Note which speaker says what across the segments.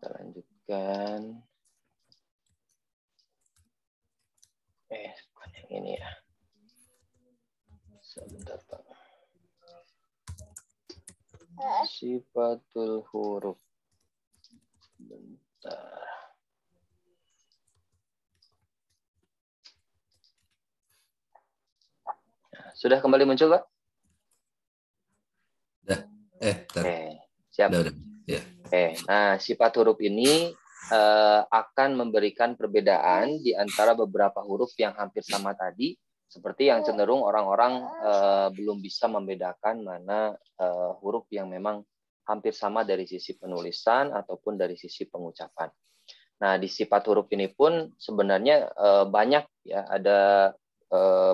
Speaker 1: Kita lanjutkan. Bukan yang ini ya. Sebentar, Pak. Sifatul huruf. Bentar. Sudah kembali muncul, Pak? Siap.
Speaker 2: Udah. Ya.
Speaker 1: Nah, sifat huruf ini akan memberikan perbedaan di antara beberapa huruf yang hampir sama tadi, seperti yang cenderung orang-orang belum bisa membedakan mana huruf yang memang hampir sama dari sisi penulisan ataupun dari sisi pengucapan. Nah, di sifat huruf ini pun sebenarnya banyak ya, ada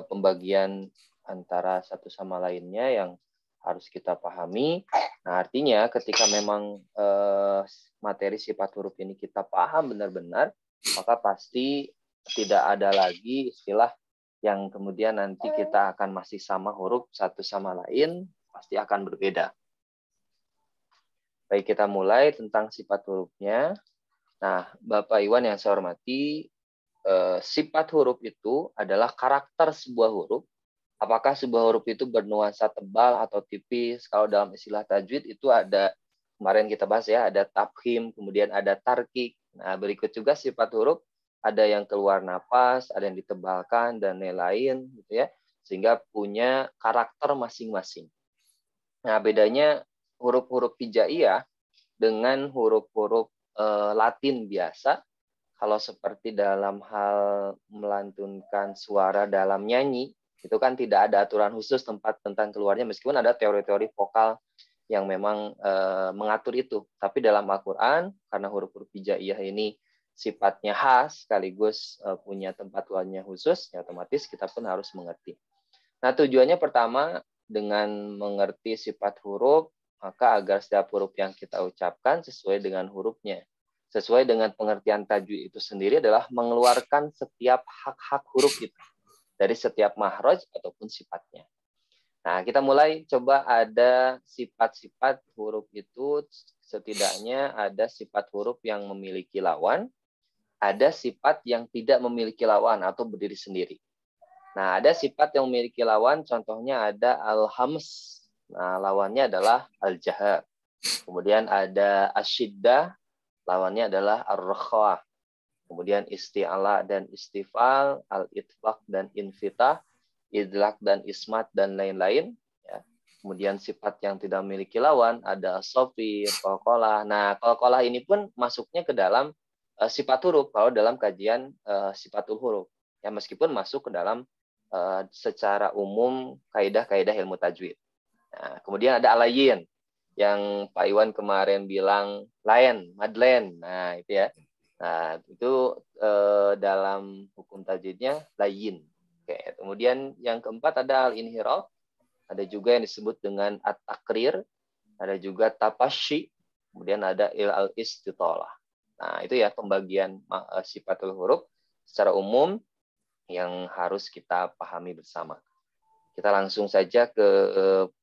Speaker 1: pembagian antara satu sama lainnya yang harus kita pahami. Nah, artinya ketika memang materi sifat huruf ini kita paham benar-benar, maka pasti tidak ada lagi istilah yang kemudian nanti kita akan masih sama huruf satu sama lain, pasti akan berbeda. Baik, kita mulai tentang sifat hurufnya. Nah, Bapak Iwan yang saya hormati, sifat huruf itu adalah karakter sebuah huruf. Apakah sebuah huruf itu bernuansa tebal atau tipis? Kalau dalam istilah tajwid itu ada, kemarin kita bahas ya, ada tafkhim, kemudian ada tarkik. Nah, berikut juga sifat huruf, ada yang keluar napas, ada yang ditebalkan, dan lain-lain, gitu ya, sehingga punya karakter masing-masing. Nah, bedanya huruf-huruf hijaiyah dengan huruf-huruf Latin biasa, kalau seperti dalam hal melantunkan suara dalam nyanyi, itu kan tidak ada aturan khusus tempat tentang keluarnya, meskipun ada teori-teori vokal yang memang mengatur itu. Tapi dalam Al-Quran, karena huruf-huruf hijaiyah ini sifatnya khas, sekaligus punya tempat keluarnya khusus, ya otomatis kita pun harus mengerti. Nah, tujuannya pertama, dengan mengerti sifat huruf, maka agar setiap huruf yang kita ucapkan sesuai dengan hurufnya. Sesuai dengan pengertian tajwid itu sendiri adalah mengeluarkan setiap hak-hak huruf itu dari setiap mahraj ataupun sifatnya. Nah, kita mulai coba ada sifat-sifat huruf itu, setidaknya ada sifat huruf yang memiliki lawan, ada sifat yang tidak memiliki lawan atau berdiri sendiri. Nah, ada sifat yang memiliki lawan, contohnya ada al-hams. Nah, lawannya adalah al-jahar. Kemudian ada asyiddah, lawannya adalah ar-rakhawah. Kemudian isti'ala dan istifal, al-itfaq dan infitah, idlak dan ismat, dan lain-lain. Ya. Kemudian sifat yang tidak memiliki lawan, ada sofir, qalqalah. Nah, qalqalah ini pun masuknya ke dalam sifat huruf, kalau dalam kajian sifatul huruf. Ya, meskipun masuk ke dalam secara umum kaidah-kaidah ilmu tajwid. Nah, kemudian ada alayin, yang Pak Iwan kemarin bilang lain, madlen. Nah, itu ya. Nah, itu dalam hukum tajwidnya layin. Oke. Kemudian yang keempat ada al-inhiraf, ada juga yang disebut dengan at-takrir, ada juga tapasyi, kemudian ada al-istitalah. Nah, itu ya pembagian sifatul huruf secara umum yang harus kita pahami bersama. Kita langsung saja ke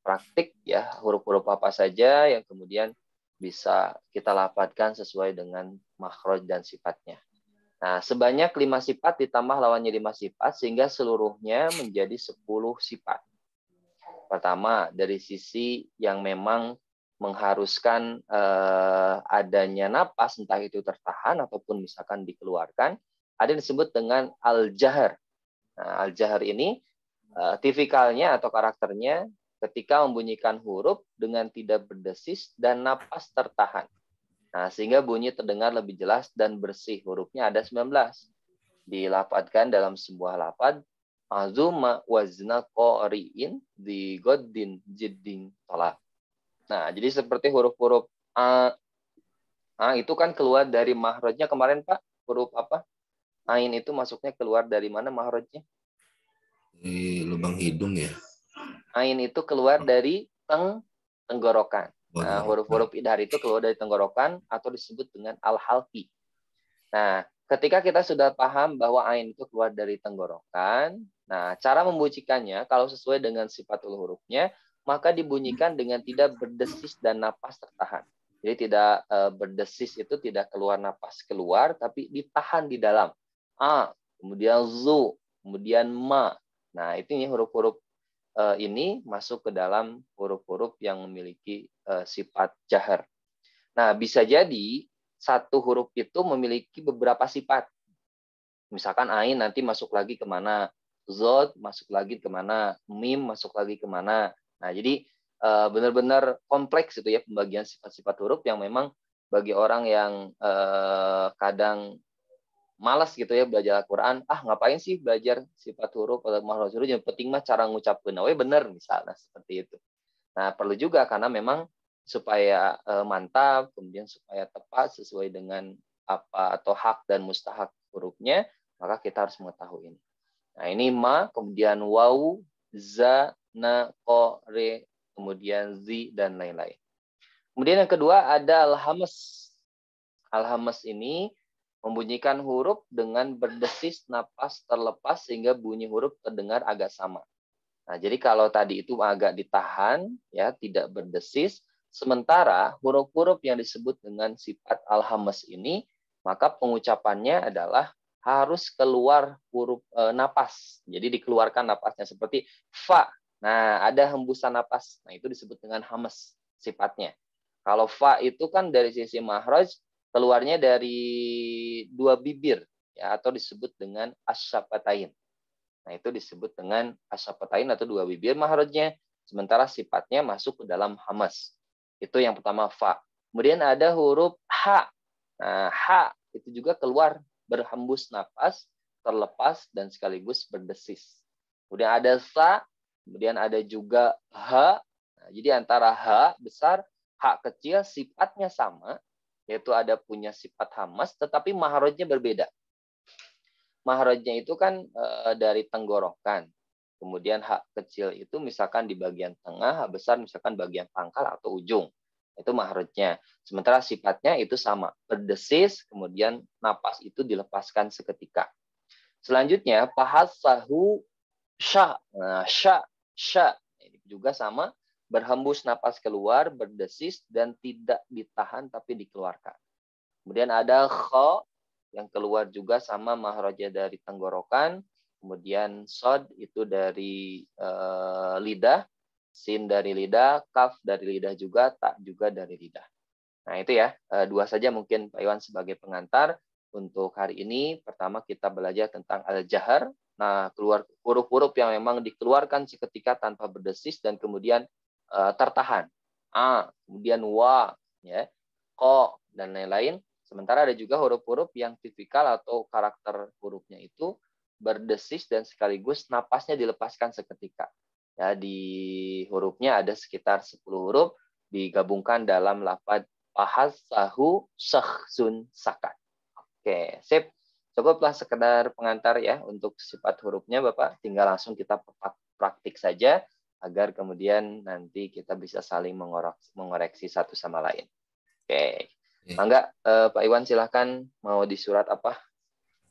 Speaker 1: praktik ya, huruf-huruf apa saja yang kemudian bisa kita lafadzkan sesuai dengan makhraj dan sifatnya. Nah, sebanyak 5 sifat ditambah lawannya 5 sifat sehingga seluruhnya menjadi 10 sifat. Pertama, dari sisi yang memang mengharuskan adanya napas, entah itu tertahan ataupun misalkan dikeluarkan, ada yang disebut dengan al-jahar. Nah, al-jahar ini tipikalnya atau karakternya ketika membunyikan huruf dengan tidak berdesis dan napas tertahan. Nah, sehingga bunyi terdengar lebih jelas dan bersih. Hurufnya ada 19. Dilafadzkan dalam sebuah lafadz, azuma wazna qori'in di goddin jiddin tolak. Nah, jadi seperti huruf-huruf A itu kan keluar dari mahrajnya kemarin, Pak. Huruf apa? Ain itu masuknya keluar dari mana mahrajnya?
Speaker 2: Di lubang hidung ya.
Speaker 1: Ain itu keluar dari tenggorokan. Nah, huruf-huruf idhar itu keluar dari tenggorokan atau disebut dengan al-halqi. Nah, ketika kita sudah paham bahwa ain itu keluar dari tenggorokan, nah, cara membunyikannya kalau sesuai dengan sifatul hurufnya, maka dibunyikan dengan tidak berdesis dan napas tertahan. Jadi tidak berdesis itu tidak keluar napas keluar, tapi ditahan di dalam. A, kemudian zu, kemudian ma. Nah, itu huruf-huruf ini masuk ke dalam huruf-huruf yang memiliki sifat jahar. Nah, bisa jadi satu huruf itu memiliki beberapa sifat. Misalkan ain nanti masuk lagi kemana, zod masuk lagi kemana, mim masuk lagi kemana. Nah, jadi benar-benar kompleks itu ya pembagian sifat-sifat huruf yang memang bagi orang yang kadang malas gitu ya belajar Al-Quran, ngapain sih belajar sifat huruf atau makhraj huruf, yang penting mah cara ngucapkeun we bener misalnya seperti itu. Nah, perlu juga karena memang supaya mantap, kemudian supaya tepat sesuai dengan apa atau hak dan mustahak hurufnya, maka kita harus mengetahui ini. Nah, ini ma, kemudian waw, za, na, ko, re, kemudian zi, dan lain-lain. Kemudian yang kedua ada al-hamas. Al-hamas ini membunyikan huruf dengan berdesis napas terlepas sehingga bunyi huruf terdengar agak sama. Nah, jadi kalau tadi itu agak ditahan, ya tidak berdesis, sementara huruf-huruf yang disebut dengan sifat al-hamas ini, maka pengucapannya adalah harus keluar huruf napas. Jadi dikeluarkan napasnya seperti fa. Nah, ada hembusan napas. Nah, itu disebut dengan hamas sifatnya. Kalau fa itu kan dari sisi makhraj keluarnya dari dua bibir ya, atau disebut dengan asyafatain. Nah, itu disebut dengan asyafatain atau dua bibir makhrajnya, sementara sifatnya masuk ke dalam hamas. Itu yang pertama fa. Kemudian ada huruf ha. Nah, ha itu juga keluar berhembus napas, terlepas dan sekaligus berdesis. Kemudian ada sa, kemudian ada juga ha. Nah, jadi antara ha besar, ha kecil sifatnya sama, yaitu ada punya sifat hamas, tetapi mahrajnya berbeda. Mahrajnya itu kan dari tenggorokan. Kemudian ha kecil itu misalkan di bagian tengah, ha besar misalkan bagian pangkal atau ujung. Itu mahrajnya. Sementara sifatnya itu sama, berdesis, kemudian napas itu dilepaskan seketika. Selanjutnya, pahassahu sya. Nah, sya. Ini juga sama, berhembus napas keluar, berdesis, dan tidak ditahan tapi dikeluarkan. Kemudian ada kha, yang keluar juga sama mahrajnya dari tenggorokan. Kemudian sod itu dari lidah. Sin dari lidah, kaf dari lidah juga, tak juga dari lidah. Nah, itu ya, dua saja mungkin Pak Iwan sebagai pengantar untuk hari ini. Pertama kita belajar tentang al-jahar. Nah, keluar huruf-huruf yang memang dikeluarkan seketika tanpa berdesis dan kemudian tertahan. A, kemudian wa, ya, ko, dan lain-lain. Sementara ada juga huruf-huruf yang tipikal atau karakter hurufnya itu berdesis dan sekaligus napasnya dilepaskan seketika. Ya, di hurufnya ada sekitar 10 huruf digabungkan dalam lafaz pahassahu syakhsun sakat. Oke, sip. Cukuplah sekedar pengantar ya untuk sifat hurufnya Bapak. Tinggal langsung kita praktik saja agar kemudian nanti kita bisa saling mengoreksi satu sama lain. Oke. Mangga Pak Iwan silahkan mau di surat apa?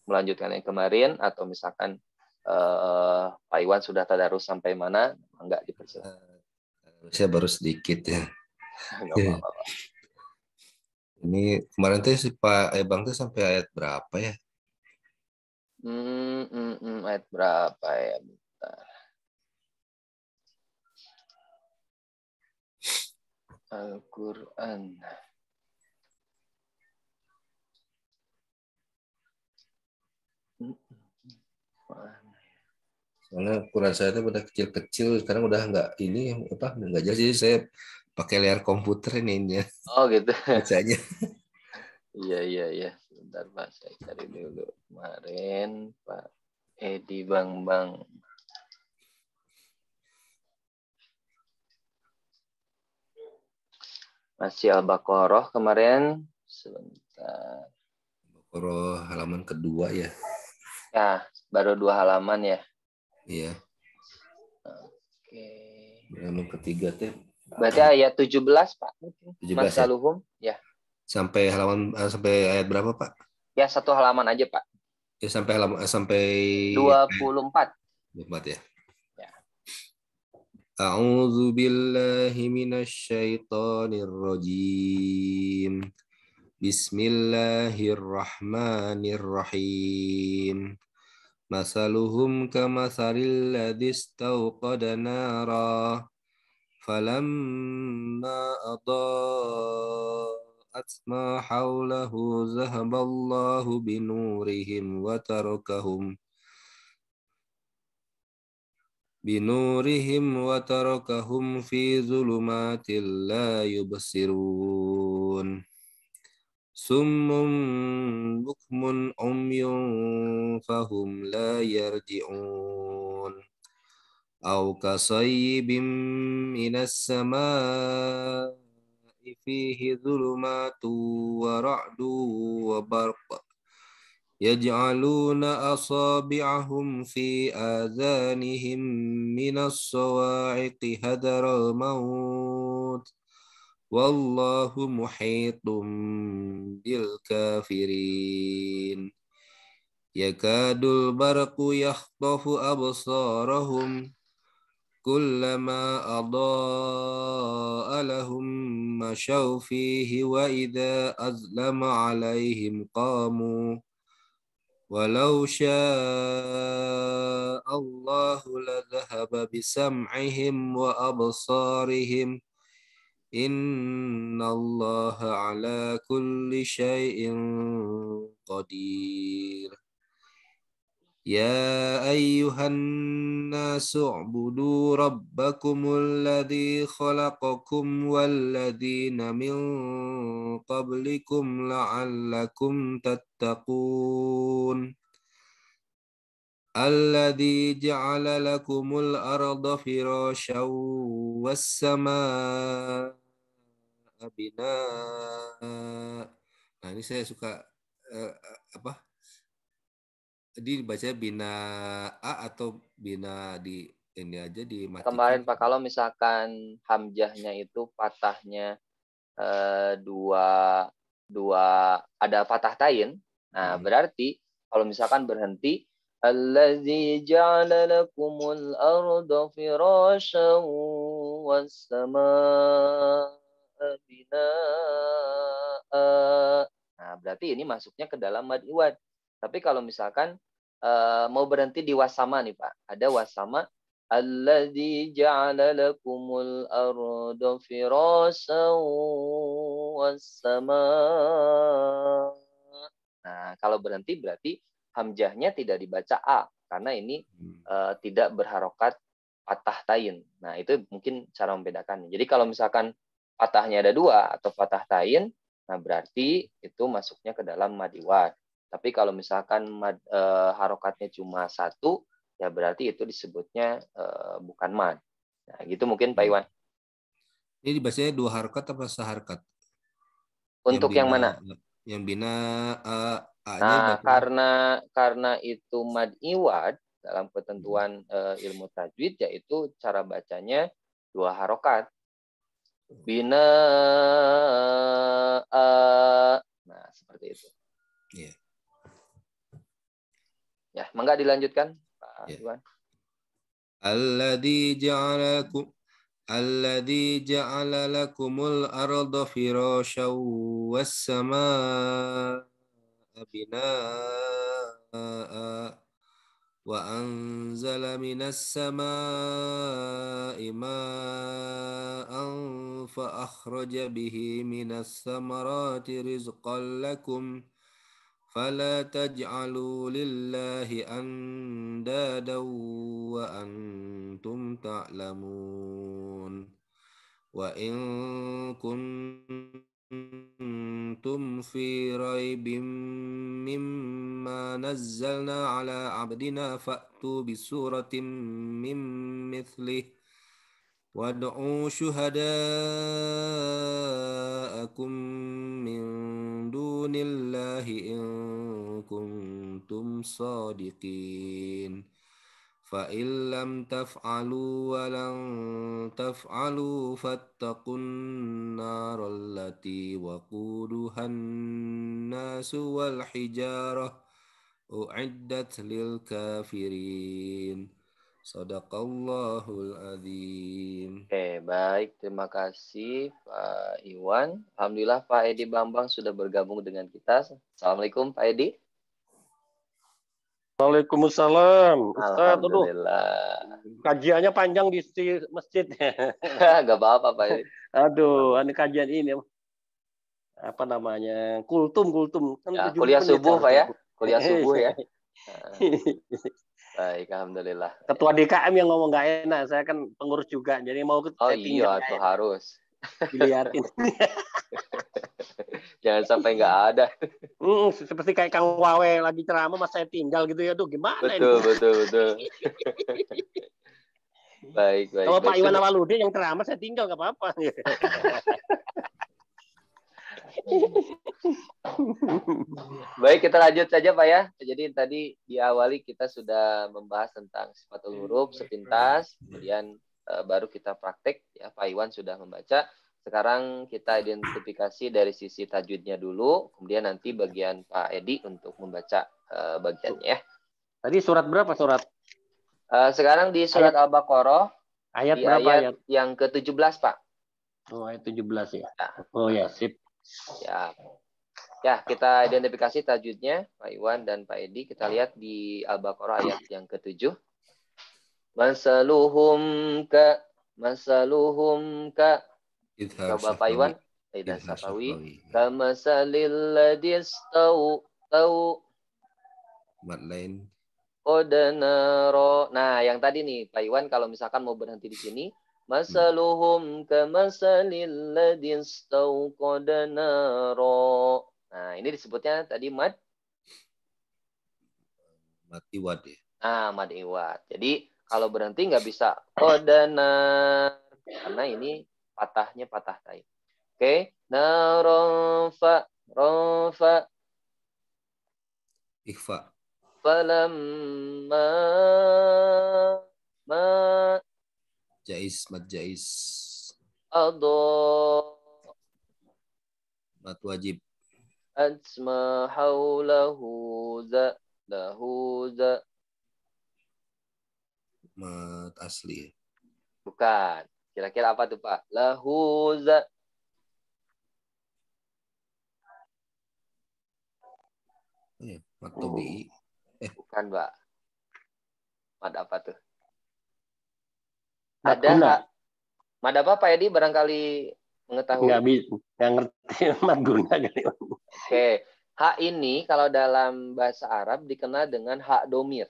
Speaker 1: Melanjutkan yang kemarin atau misalkan Pak Iwan sudah tadarus sampai mana? Enggak dipersilakan.
Speaker 2: Saya baru sedikit ya.
Speaker 1: Enggak apa-apa.
Speaker 2: Ini kemarin tuh si Pak Ebang tuh sampai ayat berapa ya?
Speaker 1: Ayat berapa ya? Bentar. Al-Quran.
Speaker 2: Soalnya ukuran saya itu udah kecil-kecil, sekarang udah nggak ini apa nggak jelas, jadi saya pakai layar komputer ini ya
Speaker 1: Oh gitu.
Speaker 2: bacanya.
Speaker 1: Iya. Sebentar Pak, saya cari dulu. Kemarin Pak Edi Bang. Masih Al-Baqarah kemarin. Sebentar.
Speaker 2: Al-Baqarah halaman kedua ya.
Speaker 1: Ya, baru 2 halaman ya.
Speaker 2: Iya.
Speaker 1: Oke.
Speaker 2: Halaman ketiga tuh.
Speaker 1: Berarti ayat 17 Pak.
Speaker 2: 17
Speaker 1: Masaluhum
Speaker 2: ya. Sampai sampai ayat berapa Pak?
Speaker 1: Ya, 1 halaman aja Pak.
Speaker 2: Ya sampai halaman sampai
Speaker 1: 24.
Speaker 2: 24 ya.
Speaker 1: Ya.
Speaker 2: A'udzu billahi minasy syaithanir rajim. Bismillahirrahmanirrahim. Masaluhum kamatsalil ladzi istauqada nara falamma adaa'at ma haulahu zahaballahu binurihim wa tarakahum fi zulumatil la yubsirun. Summun bukmun umyun fahum la yarji'un. Au kasayyibim minas samaa'i fihi zulumatu wa ra'du wa barq. يجعلون أصابعهم في آذانهم من الصواعق حذر الموت والله محيط بالكافرين يكاد البرق يخطف أبصارهم كلما أضاء لهم مشوا فيه وإذا أظلم عليهم قاموا ولو شاء الله لذهب بسمعهم وأبصارهم إن الله على كل شيء قدير يا أيها الناس اعبدوا ربكم الذي خلقكم والذين من قبلكم لعلكم تتقون الذي جعل لكم الأرض فراشا والسماء بناء. Nah ini saya suka Jadi dibaca bina A atau bina di ini aja dimatikan.
Speaker 1: Kemarin Pak, kalau misalkan hamzahnya itu patahnya dua ada patah tain, nah berarti kalau misalkan berhenti allazi ja'ala lakumul arda firasyan was samaa binaa. Nah, berarti ini masuknya ke dalam mad iwad. Tapi kalau misalkan mau berhenti di wasama nih Pak, ada wasama alladzi ja'ala lakumul arda firasyan was samaa. Nah, kalau berhenti berarti hamzahnya tidak dibaca a karena ini tidak berharokat patah tain. Nah, itu mungkin cara membedakannya. Jadi kalau misalkan patahnya ada dua atau patah tain, nah berarti itu masuknya ke dalam madiwad. Tapi kalau misalkan harokatnya cuma satu, ya berarti itu disebutnya bukan mad. Nah, gitu mungkin Pak Iwan.
Speaker 2: Ini dibacanya dua harokat apa seharokat?
Speaker 1: Untuk yang mana?
Speaker 2: Yang bina
Speaker 1: nah, karena itu mad iwad dalam ketentuan ilmu tajwid, yaitu cara bacanya dua harokat. Bina nah seperti itu.
Speaker 2: Yeah.
Speaker 1: Ya, mangga dilanjutkan Pak Iwan.
Speaker 2: Alladzi ja'ala lakumul arda firasyan was samaa binaa wa anzala minas samaa'i ma'an fa akhraja bihi minas samarati rizqan lakum فلا تجعلوا لله أندادا وأنتم تعلمون وإن كنتم في ريب مما نزلنا على عبدنا فأتوا بسورة من مثله وادعوا شهداءكم من دون الله إن كنتم صادقين فإن لم تفعلوا ولن تفعلوا فاتقوا النار التي وقودها الناس والحجارة أعدت للكافرين Sadaqallahul adzim.
Speaker 1: Oke, baik. Terima kasih Pak Iwan. Alhamdulillah Pak Edi Bambang sudah bergabung dengan kita. Assalamualaikum Pak Edi.
Speaker 3: Waalaikumsalam. Ustaz, aduh,
Speaker 1: Alhamdulillah.
Speaker 3: kajiannya panjang di masjid.
Speaker 1: Gak apa-apa Pak Edi.
Speaker 3: Aduh, ini kajian ini apa namanya? Kultum kan
Speaker 1: Ya,
Speaker 3: 7
Speaker 1: kuliah
Speaker 3: menit
Speaker 1: subuh Pak ya. Kuliah subuh ya.
Speaker 3: Nah,
Speaker 1: Baik, Alhamdulillah.
Speaker 3: Ketua DKM yang ngomong gak enak, saya kan pengurus juga, jadi mau
Speaker 1: Oh
Speaker 3: saya tinggal
Speaker 1: iya, itu harus.
Speaker 3: dilihatin.
Speaker 1: Jangan sampai nggak ada.
Speaker 3: Seperti kayak Kang Wawe lagi ceramah, mas saya tinggal gitu ya, tuh gimana
Speaker 1: Betul,
Speaker 3: ini?
Speaker 1: betul. Baik.
Speaker 3: Kalau Pak Iwan Awaludin yang ceramah saya tinggal nggak apa-apa.
Speaker 1: Baik, kita lanjut saja Pak ya. Jadi tadi diawali kita sudah membahas tentang sifatul huruf sepintas, kemudian baru kita praktek ya. Pak Iwan sudah membaca. Sekarang kita identifikasi dari sisi tajwidnya dulu, kemudian nanti bagian Pak Edi untuk membaca bagiannya ya.
Speaker 3: Tadi surat berapa surat?
Speaker 1: Sekarang di surat Al-Baqarah
Speaker 3: Ayat
Speaker 1: di
Speaker 3: berapa ayat?
Speaker 1: yang ke-17 Pak.
Speaker 3: Oh, ayat 17 ya.
Speaker 1: Ya.
Speaker 3: Oh ya, sip.
Speaker 1: Ya, kita identifikasi tajwidnya Pak Iwan dan Pak Edi. Kita lihat di Al-Baqarah ayat yang ke-7. Masaluhum ka. Coba Pak Iwan. Idhar Safawi. Kamasalil ladis tau.
Speaker 2: Mat lain.
Speaker 1: Kodanaro. Nah, yang tadi nih Pak Iwan kalau misalkan mau berhenti di sini. Masaluhum kamasalil ladis tau kodanaro. Nah, ini disebutnya tadi mad
Speaker 2: iwad ya.
Speaker 1: Nah, mad iwad. Jadi kalau berhenti nggak bisa kodanar karena ini patahnya patah taib. Oke, narofa
Speaker 2: Ikhfa.
Speaker 1: falamma ma
Speaker 2: Mad jais.
Speaker 1: ado
Speaker 2: Mad wajib.
Speaker 1: asma haulahu za
Speaker 2: Mad asli.
Speaker 1: bukan. Kira-kira apa tuh Pak? Lahu za.
Speaker 2: Mad tobi'i.
Speaker 1: Bukan, Pak. Mad apa tuh?
Speaker 3: Mad
Speaker 1: Ada
Speaker 3: guna.
Speaker 1: Mad apa Pak Edi barangkali mengetahui?
Speaker 3: Nggak bisa, nggak ngerti mad guna.
Speaker 1: Oke. Hak ini kalau dalam bahasa Arab dikenal dengan hak domir.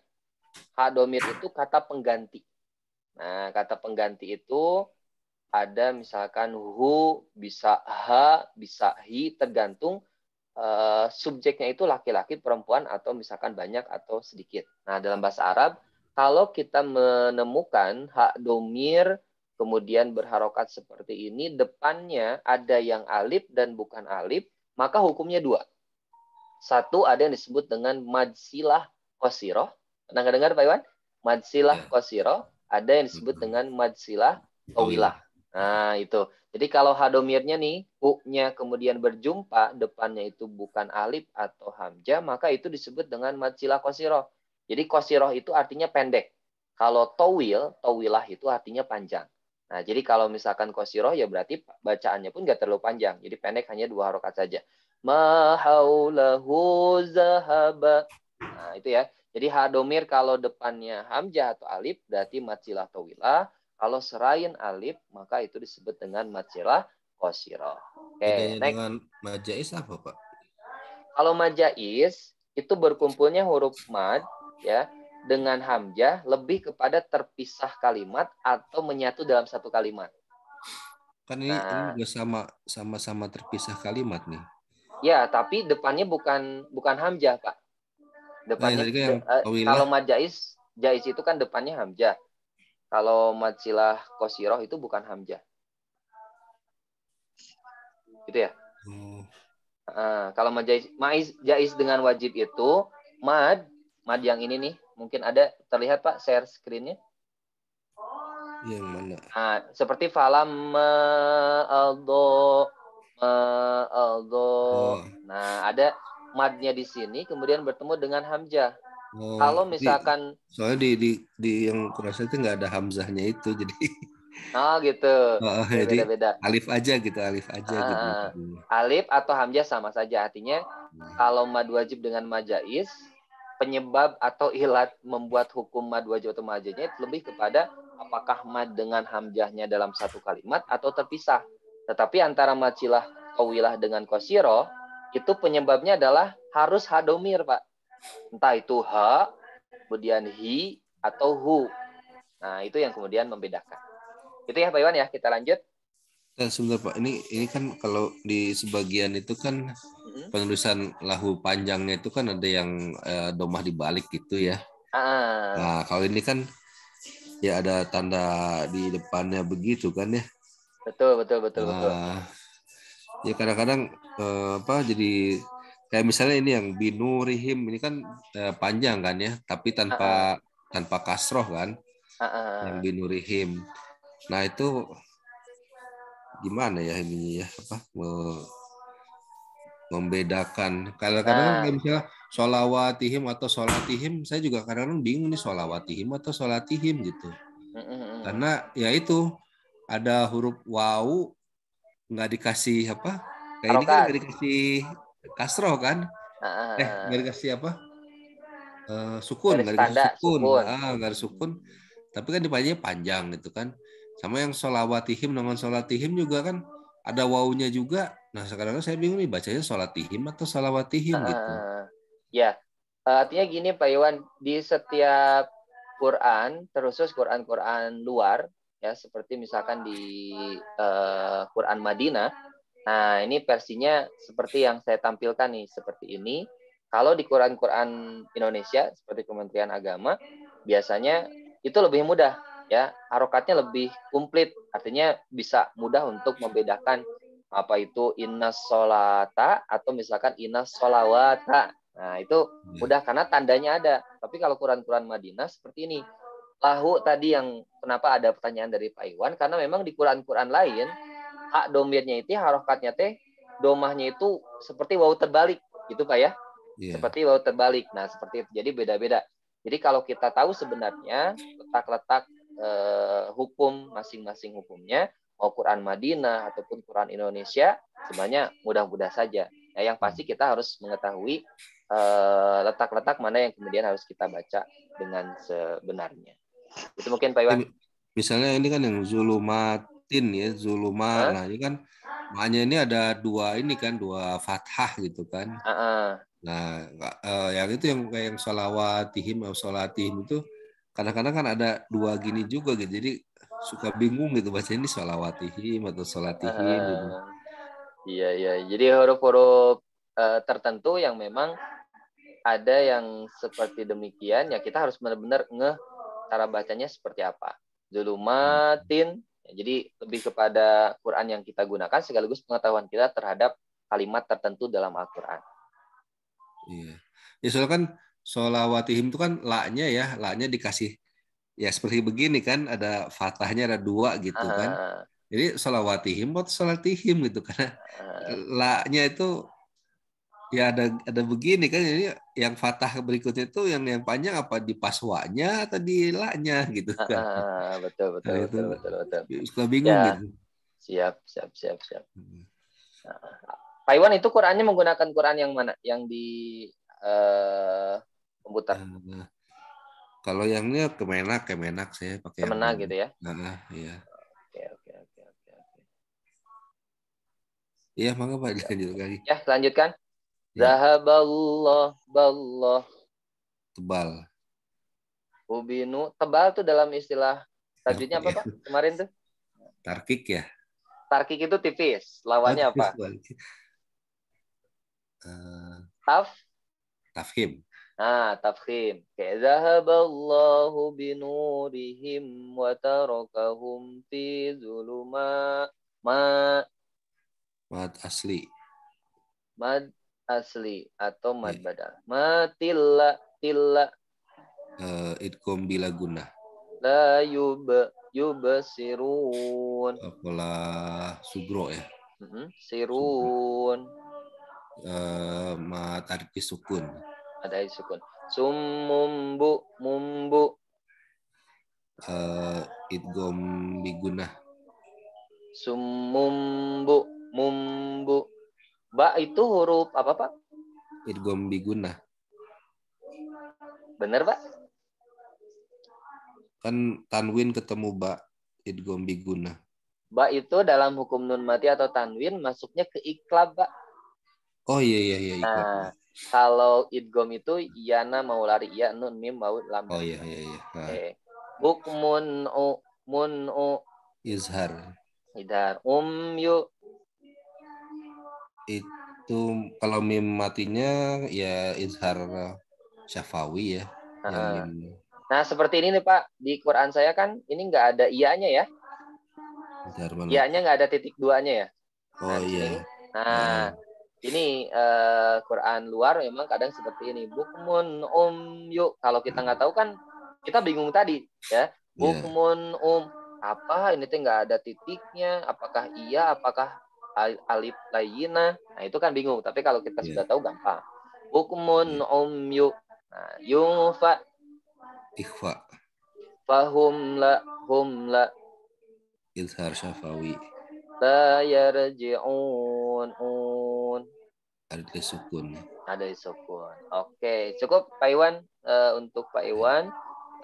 Speaker 1: Hak domir itu kata pengganti. Nah, kata pengganti itu ada misalkan hu, bisa ha, bisa hi, tergantung subjeknya itu laki-laki, perempuan, atau misalkan banyak atau sedikit. Nah, dalam bahasa Arab, kalau kita menemukan hak domir, kemudian berharokat seperti ini, depannya ada yang alif dan bukan alif, maka hukumnya dua. Satu, ada yang disebut dengan madsilah qasiroh. Pernah dengar Pak Iwan? Madsilah qasiroh. Ada yang disebut dengan madsilah tawilah. Nah, itu. Jadi kalau hadomirnya nih, hu-nya kemudian berjumpa, depannya itu bukan alif atau hamzah, maka itu disebut dengan madsilah qasiroh. Jadi qasiroh itu artinya pendek. Kalau tawilah itu artinya panjang. Nah, jadi kalau misalkan qasiroh ya berarti bacaannya pun nggak terlalu panjang. Jadi pendek, hanya 2 harokat saja. Ma haulahu zahaba. Nah, itu ya. Jadi hadomir kalau depannya hamzah atau alif berarti madsilah tawilah. Kalau serain alif maka itu disebut dengan madsilah qasiroh.
Speaker 2: Bedanya dengan mad jais apa, Pak?
Speaker 1: Kalau mad jais itu berkumpulnya huruf mad ya dengan hamzah lebih kepada terpisah kalimat atau menyatu dalam satu kalimat.
Speaker 2: Kan ini juga sama-sama terpisah kalimat nih.
Speaker 1: Ya, tapi depannya bukan hamzah, Pak. Depannya kalau mad jais itu kan depannya hamzah. Kalau mad silah qasiroh itu bukan hamzah. Gitu ya. Kalau mad jais dengan wajib itu mad yang ini nih, mungkin ada terlihat Pak share screen-nya?
Speaker 2: Yang mana?
Speaker 1: Nah, seperti falam aldo. Nah, ada madnya di sini kemudian bertemu dengan hamzah.
Speaker 2: Oh,
Speaker 1: Kalau
Speaker 2: jadi
Speaker 1: misalkan
Speaker 2: soalnya di yang kurasa itu nggak ada hamzahnya itu, jadi
Speaker 1: gitu.
Speaker 2: oh,
Speaker 1: Ya
Speaker 2: jadi
Speaker 1: beda-beda.
Speaker 2: alif aja gitu.
Speaker 1: Alif atau hamzah sama saja. Artinya kalau mad wajib dengan mad jaiz, penyebab atau ilat membuat hukum mad wajib atau mad jaiznya lebih kepada apakah mad dengan hamzahnya dalam satu kalimat atau terpisah. Tetapi antara mad silah qawilah dengan qasiro itu penyebabnya adalah harus hadomir, Pak. Entah itu ha, kemudian hi atau hu. Nah, itu yang kemudian membedakan. Itu ya Pak Iwan ya, kita lanjut.
Speaker 2: Nah, sebentar Pak, ini kan kalau di sebagian itu kan penulisan lahu panjangnya itu kan ada yang domah dibalik gitu ya. Nah, kalau ini kan ya ada tanda di depannya begitu kan ya.
Speaker 1: Betul.
Speaker 2: Ya kadang-kadang jadi kayak misalnya ini yang binurihim ini kan panjang kan ya, tapi tanpa kasroh kan, yang binurihim. Nah itu gimana ya ini ya membedakan. Kadang-kadang kan kayak misalnya sholawatihim atau sholatihim, saya juga kadang-kadang bingung nih sholawatihim atau sholatihim gitu. Karena ya itu ada huruf wawu nggak dikasih kayak ini kan
Speaker 1: Harokat.
Speaker 2: nggak dikasih kasroh kan, nggak dikasih sukun,
Speaker 1: Garis
Speaker 2: nggak dikasih
Speaker 1: tanda,
Speaker 2: sukun,
Speaker 1: sukun.
Speaker 2: nggak ada sukun, tapi kan dipanjangnya panjang gitu kan. Sama yang sholawatihim dengan sholatihim juga kan ada wawunya juga. Nah sekarang saya bingung nih bacanya sholatihim atau sholawatihim gitu.
Speaker 1: Ya, artinya gini Pak Iwan, di setiap Quran, terusus Quran luar, ya seperti misalkan di Quran Madinah. Nah, ini versinya seperti yang saya tampilkan nih, seperti ini. Kalau di Quran Indonesia, seperti Kementerian Agama, biasanya itu lebih mudah, ya harokatnya lebih komplit, artinya bisa mudah untuk membedakan apa itu inna solata atau misalkan inna solawata. Nah, itu mudah karena tandanya ada. Tapi kalau Quran Madinah seperti ini. Lahu tadi yang kenapa ada pertanyaan dari Pak Iwan, karena memang di Quran lain, hak domirnya itu, harokatnya teh, domahnya itu seperti wawu terbalik. Gitu Pak ya?
Speaker 2: Yeah.
Speaker 1: Seperti wawu terbalik. Nah, seperti itu. Jadi beda-beda. Jadi kalau kita tahu sebenarnya letak-letak hukum, masing-masing hukumnya, mau Quran Madinah ataupun Quran Indonesia, sebenarnya mudah-mudah saja. Nah, yang pasti kita harus mengetahui letak-letak mana yang kemudian harus kita baca dengan sebenarnya. Itu mungkin Pak Iwan.
Speaker 2: Misalnya ini kan yang zulumatin ya, zuluma. Nah, ini kan makanya ini ada dua fathah gitu kan. Nah, yang itu yang kayak yang sholawatihim atau sholatihim itu kadang-kadang kan ada dua gini juga gitu. Jadi suka bingung gitu baca ini sholawatihim atau sholatihim gitu.
Speaker 1: Iya. Jadi huruf-huruf tertentu yang memang ada yang seperti demikian, ya kita harus benar-benar ngeh cara bacanya seperti apa. Zulumatin, ya, jadi lebih kepada Quran yang kita gunakan sekaligus pengetahuan kita terhadap kalimat tertentu dalam Al-Quran.
Speaker 2: Iya. Ya soalnya kan sholawatihim itu kan la-nya dikasih ya seperti begini kan, ada fathahnya ada dua gitu kan. Jadi sholawatihim atau sholatihim gitu karena la-nya itu ya ada begini kan, jadi yang fathah berikutnya itu yang panjang apa di paswanya atau di la-nya gitu kan.
Speaker 1: Betul.
Speaker 2: Suka bingung
Speaker 1: Ya,
Speaker 2: gitu.
Speaker 1: siap. Nah, Pak Iwan itu Qurannya menggunakan Quran yang mana? Yang di komputer?
Speaker 2: Kalau yangnya Kemenak saya pakai yang
Speaker 1: Kemenak gitu ya?
Speaker 2: Iya.
Speaker 1: Oke.
Speaker 2: Iya, mangga Pak dilanjut lagi.
Speaker 1: Ya, lanjutkan. Zahaballah.
Speaker 2: Tebal.
Speaker 1: Ubinu. Tebal tuh dalam istilah tajwidnya apa Pak? Kemarin tuh?
Speaker 2: Tarkik ya?
Speaker 1: Tarkik itu tipis. Lawannya apa?
Speaker 2: Tafhim.
Speaker 1: Tafhim. Kayak zahaballahu binurihim wa tarakahum fi zuluma
Speaker 2: Mad asli.
Speaker 1: Mad asli atau mad badal. Matilla
Speaker 2: Idkom bila guna.
Speaker 1: La yubsirun.
Speaker 2: Pola sugro ya.
Speaker 1: Sirun.
Speaker 2: Mad arti sukun.
Speaker 1: Ada sukun. Sumumbu mumbu.
Speaker 2: Idgham bigunah.
Speaker 1: Sumumbu mumbu. Ba itu huruf apa, Pak?
Speaker 2: Idgham bigunah.
Speaker 1: Benar, Pak?
Speaker 2: Kan tanwin ketemu ba, idgham bigunah.
Speaker 1: Ba itu dalam hukum nun mati atau tanwin masuknya ke iklab, Pak.
Speaker 2: Oh iya iklab.
Speaker 1: Nah, kalau idgham itu iyana mau lari iya nun mim mau lam.
Speaker 2: Oh iya.
Speaker 1: Bukmun u
Speaker 2: Izhar.
Speaker 1: idhar yu
Speaker 2: Itu kalau mim matinya ya izhar syafawi ya.
Speaker 1: Nah, seperti ini nih Pak, di Quran saya kan ini nggak ada iya-nya ya. Iya-nya nggak ada titik duanya ya.
Speaker 2: Oh iya.
Speaker 1: Ini Quran luar memang kadang seperti ini. Bukmun yuk. Kalau kita nggak tahu kan kita bingung tadi ya. Bukmun apa ini tuh nggak ada titiknya. Apakah iya? Apakah alif layina? Nah itu kan bingung. Tapi kalau kita sudah tahu gampang. Bukmun yuk. Nah yufa.
Speaker 2: Ikhfa.
Speaker 1: Fahum la.
Speaker 2: Izhar syafawi.
Speaker 1: La yarji'un.
Speaker 2: Ada sukun. Oke, cukup Pak Iwan. Untuk Pak Iwan,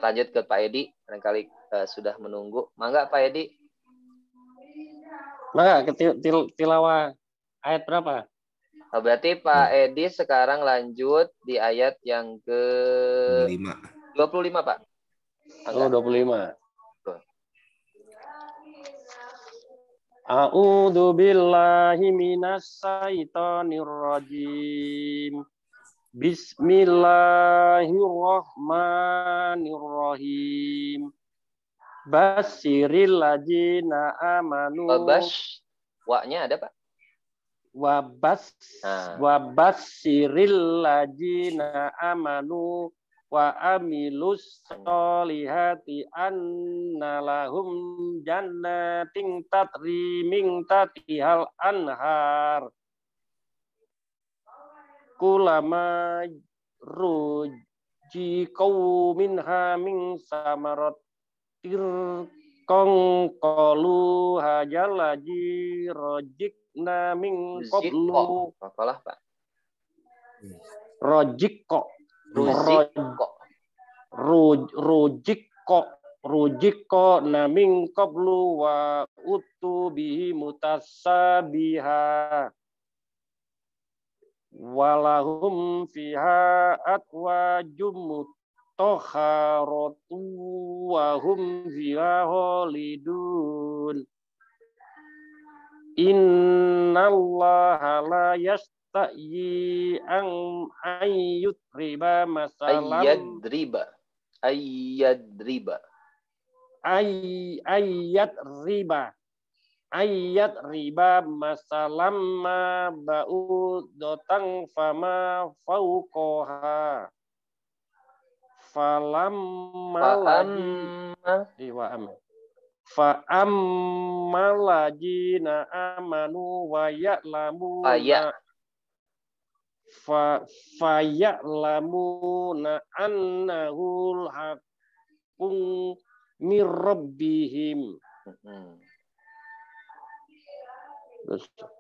Speaker 2: lanjut ke Pak Edi. Barangkali sudah menunggu. Mangga Pak Edi.
Speaker 3: Mangga tilawah ayat berapa?
Speaker 1: Berarti Pak Edi sekarang lanjut di ayat yang ke 25 Pak.
Speaker 3: Mangga. 25. A'udzu billahi minas syaitonir rajim. Bismillahirrahmanirrahim. Basyiril ladzina amanu.
Speaker 1: Wa-nya ada, Pak?
Speaker 3: Wabasyiril ladzina amanu wa amilus solihati anna lahum jannatin tatri min tahtihal anhar kulama ruji minha min samaratir kong qalu hajal laji rojikna min qablu.
Speaker 1: Apalah, Pak?
Speaker 3: Rojikko naming qablu wa utu bihi mutasabiha walahum fiha atwajum mutahharatu wa hum fiha khalidun. Innallaha la yasta'yi an ayyudriba masalam ayat riba masalam ma ba'udotang fama fauqoha fa'ammalajina amanu wa ya'lamuna faya'lamuna annahul haqqun mir rabbihim.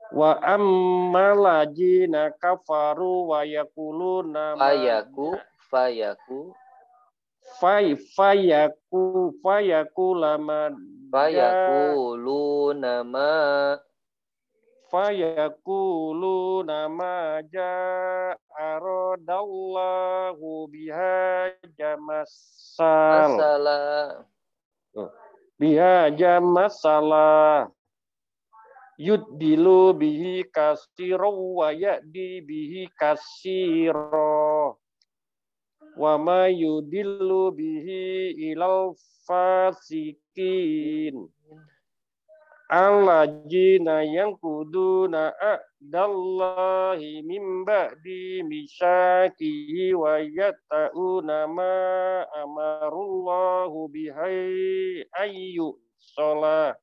Speaker 3: Wa ammalajina kafaru wa yaquluna fayaquluna ma ja'aradallahu biha jamasalah yuddilu bihi kasiro wa ya'di bihi kasiro wa ma yudillu bihi ilal fasikin alladzina yanquduna a'dallahi min ba'di misyaqihi wa yata'una ma amarullahu bihi ayyu sholah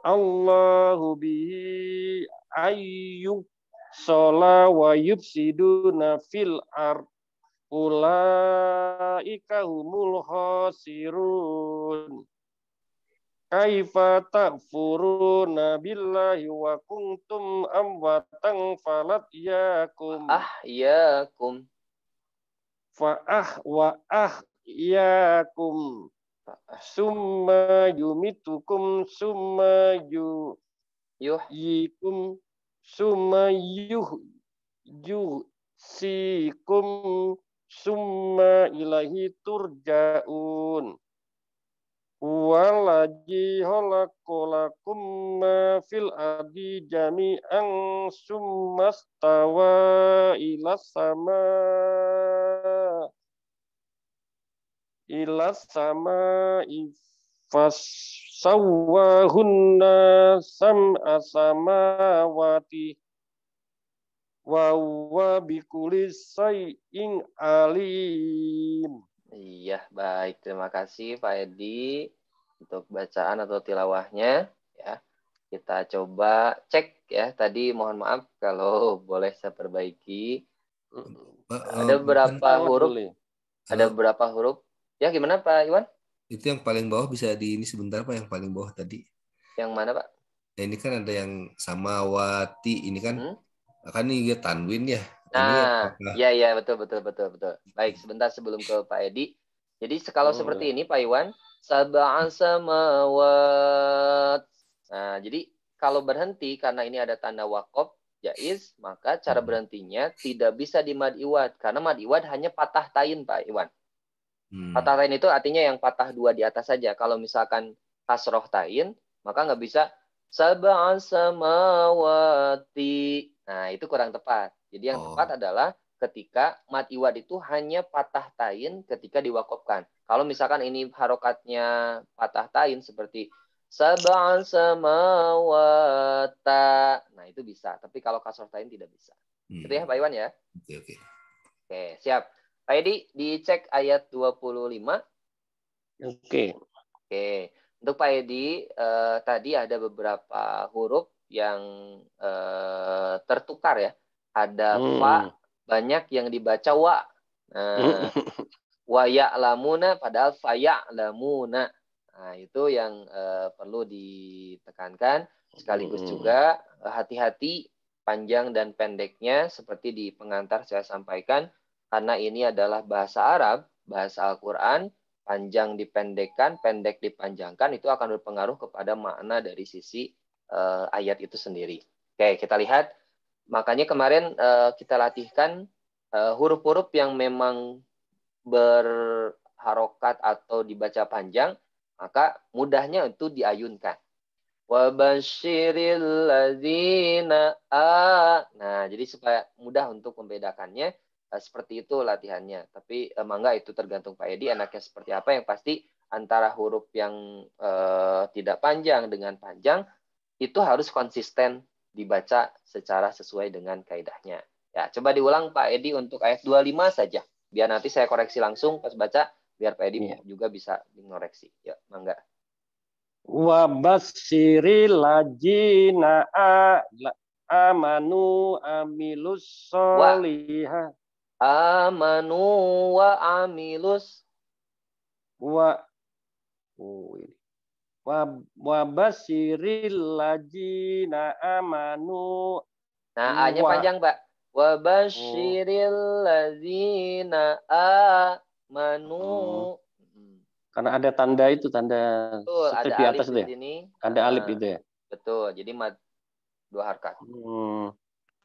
Speaker 3: Allahu bihi ayyuk shola wa yufsiduna fil ard ulaika humul khasirun. Kaifa takfuruna billahi wa kuntum amwatan falat yakum.
Speaker 1: Ahyakum.
Speaker 3: Yakum. Summa yumitukum summa yuhyikum summa yuhsikum summa ilahi turja'un. Waladzi khalaqalakum ma fil ardi jami'an summa stawa ila sama fasawwahunna sab'a samawati wa huwa bikulli syai'in alim.
Speaker 1: Iya, baik. Terima kasih Pak Edi untuk bacaan atau tilawahnya. Ya, kita coba cek ya. Tadi mohon maaf kalau boleh saya perbaiki. Ada beberapa huruf. Ada beberapa huruf. Ya, gimana Pak Iwan?
Speaker 2: Itu yang paling bawah bisa di ini sebentar Pak, yang paling bawah tadi.
Speaker 1: Yang mana Pak?
Speaker 2: Nah, ini kan ada yang samawati, ini kan kan ini tanwin ya.
Speaker 1: Nah, iya betul. Baik, sebentar sebelum ke Pak Edi. Jadi kalau seperti ini Pak Iwan, sab'an samawat. Nah, jadi kalau berhenti karena ini ada tanda waqaf jaiz, maka cara berhentinya tidak bisa di mad iwad karena mad iwad hanya patah tain Pak Iwan. Patah tain itu artinya yang patah dua di atas saja. Kalau misalkan kasroh tain, maka nggak bisa sab'an samawati. Nah, itu kurang tepat. Jadi yang tepat adalah ketika mad iwad itu hanya patah tain ketika diwakofkan. Kalau misalkan ini harokatnya patah tain seperti sab'an samawata. Nah, itu bisa. Tapi kalau kasroh tain tidak bisa. Itu ya Pak Iwan ya?
Speaker 2: Oke.
Speaker 1: Oke, siap. Pak Edi, dicek ayat 25.
Speaker 3: Oke.
Speaker 1: Untuk Pak Edi, tadi ada beberapa huruf yang tertukar ya. Ada fa, banyak yang dibaca wa. Wa ya'lamuna, padahal fa ya'lamuna. Nah, itu yang perlu ditekankan. Sekaligus juga hati-hati panjang dan pendeknya seperti di pengantar saya sampaikan. Karena ini adalah bahasa Arab, bahasa Al-Quran, panjang dipendekkan, pendek dipanjangkan, itu akan berpengaruh kepada makna dari sisi ayat itu sendiri. Oke, kita lihat. Makanya kemarin kita latihkan huruf-huruf yang memang berharokat atau dibaca panjang, maka mudahnya itu diayunkan. Wabashiril ladzina Nah, jadi supaya mudah untuk membedakannya, seperti itu latihannya. Tapi mangga itu tergantung Pak Edi anaknya seperti apa. Yang pasti antara huruf yang tidak panjang dengan panjang itu harus konsisten dibaca secara sesuai dengan kaidahnya. Ya, coba diulang Pak Edi untuk ayat 25 saja. Biar nanti saya koreksi langsung pas baca, biar Pak Edi juga bisa mengoreksi. Ya, mangga.
Speaker 3: Wabashiril ladzina amanu amilus solihah.
Speaker 1: Amanu wa amilus
Speaker 3: wabashiril ladzina amanu.
Speaker 1: Nah, A-nya panjang, Pak. Wabashiril ladzina amanu.
Speaker 3: Karena ada tanda itu, tanda
Speaker 1: betul, ada
Speaker 3: di atas
Speaker 1: alif di sini.
Speaker 3: Ada alif itu ya.
Speaker 1: Betul, jadi mad 2 harkat.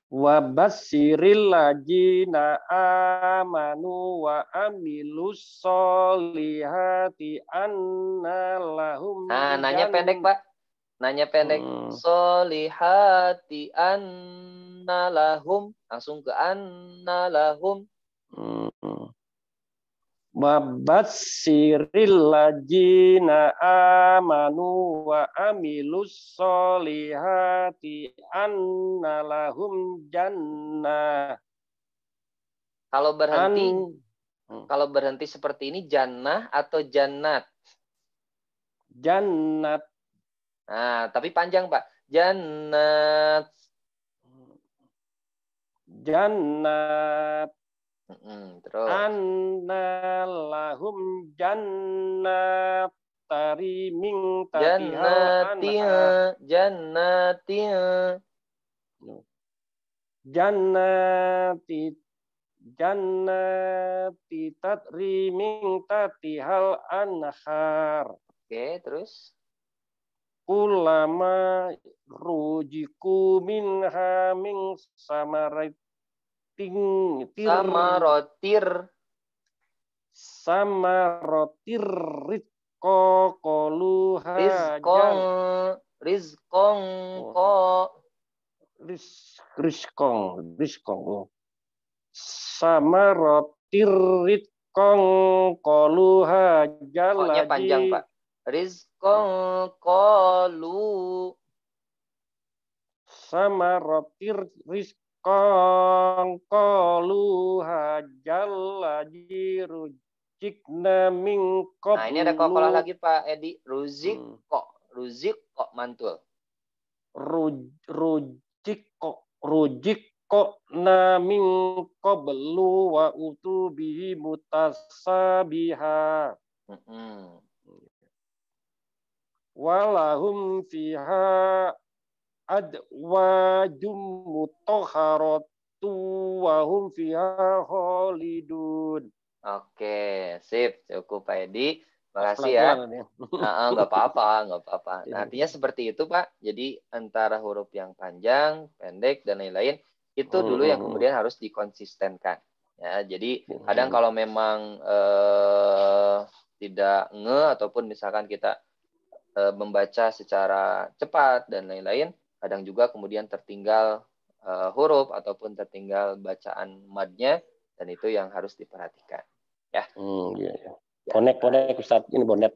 Speaker 3: Wabashiril ladzina amanu wa amilus solihati anna lahum.
Speaker 1: Nah, nanya pendek, Pak. Nanya pendek. Solihati anna lahum. Langsung ke anna lahum.
Speaker 3: Wabashiril ladzina amanu wa amilus solihati anna lahum jannah.
Speaker 1: Kalau berhenti seperti ini jannah atau jannat?
Speaker 3: Jannat.
Speaker 1: Nah, tapi panjang, Pak. Jannat.
Speaker 3: jannat.
Speaker 1: Terus.
Speaker 3: Anna lahum jannat tari min tatihal anhar. Jannati tatri min tatihal anhar.
Speaker 1: Oke, terus.
Speaker 3: Kulama rujiku minha min samaratin samarotir rizqo qalu hajal rizqong samarotir rizqong qalu hajal
Speaker 1: koknya panjang, Pak. Rizqong qalu
Speaker 3: samarotir rizqong qalu hajal lagi rujikna min qablu.
Speaker 1: Nah, ini ada kokolah lagi Pak Edi. Ruzik kok mantul.
Speaker 3: Rujik kok na min qablu wa utubihi mutasabiha. Walahum fiha adwajum mutahharatu wa hum fiha khalidun.
Speaker 1: Oke, sip, cukup Pak Edi. Makasih ya. Nggak apa-apa. Nah, artinya seperti itu Pak. Jadi antara huruf yang panjang, pendek, dan lain-lain, itu dulu yang kemudian harus dikonsistenkan. Ya, jadi kadang kalau memang tidak ataupun misalkan kita membaca secara cepat dan lain-lain, kadang juga kemudian tertinggal huruf ataupun tertinggal bacaan madnya, dan itu yang harus diperhatikan. Ya.
Speaker 3: Iya. Bonek Ustaz, ini bonek.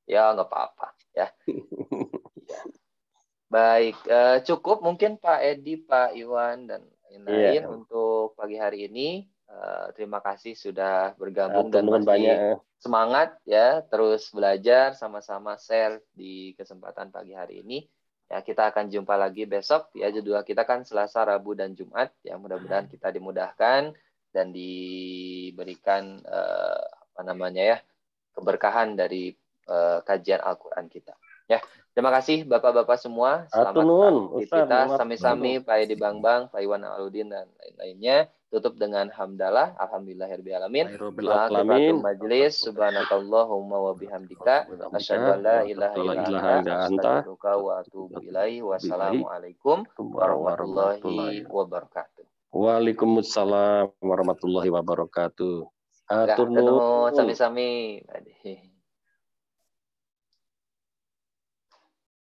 Speaker 1: Ya, nggak apa-apa ya. Baik, cukup mungkin Pak Edi, Pak Iwan, dan lain-lain untuk pagi hari ini. Terima kasih sudah bergabung dan masih banyak. Semangat ya, terus belajar, sama-sama share di kesempatan pagi hari ini. Ya, kita akan jumpa lagi besok. Ya, jadwal kita kan Selasa, Rabu, dan Jumat. Ya, mudah-mudahan kita dimudahkan dan diberikan keberkahan dari kajian Al-Qur'an kita. Ya, terima kasih Bapak-bapak semua. Selamat beraktivitas. Sami-sami Pak Edi Bangbang, Pak Iwan Aludin, dan lain-lainnya. Tutup dengan hamdalah, alhamdulillahirobbilalamin. Akhiratul majlis, subhanakallahumma wa bihamdika, asyhadu an la ilaha illa anta, astaghfiruka wa atubu ilaihi. Wassalamualaikum warahmatullahi wabarakatuh.
Speaker 3: Waalaikumsalam warahmatullahi wabarakatuh.
Speaker 1: Ketemu sami-sami.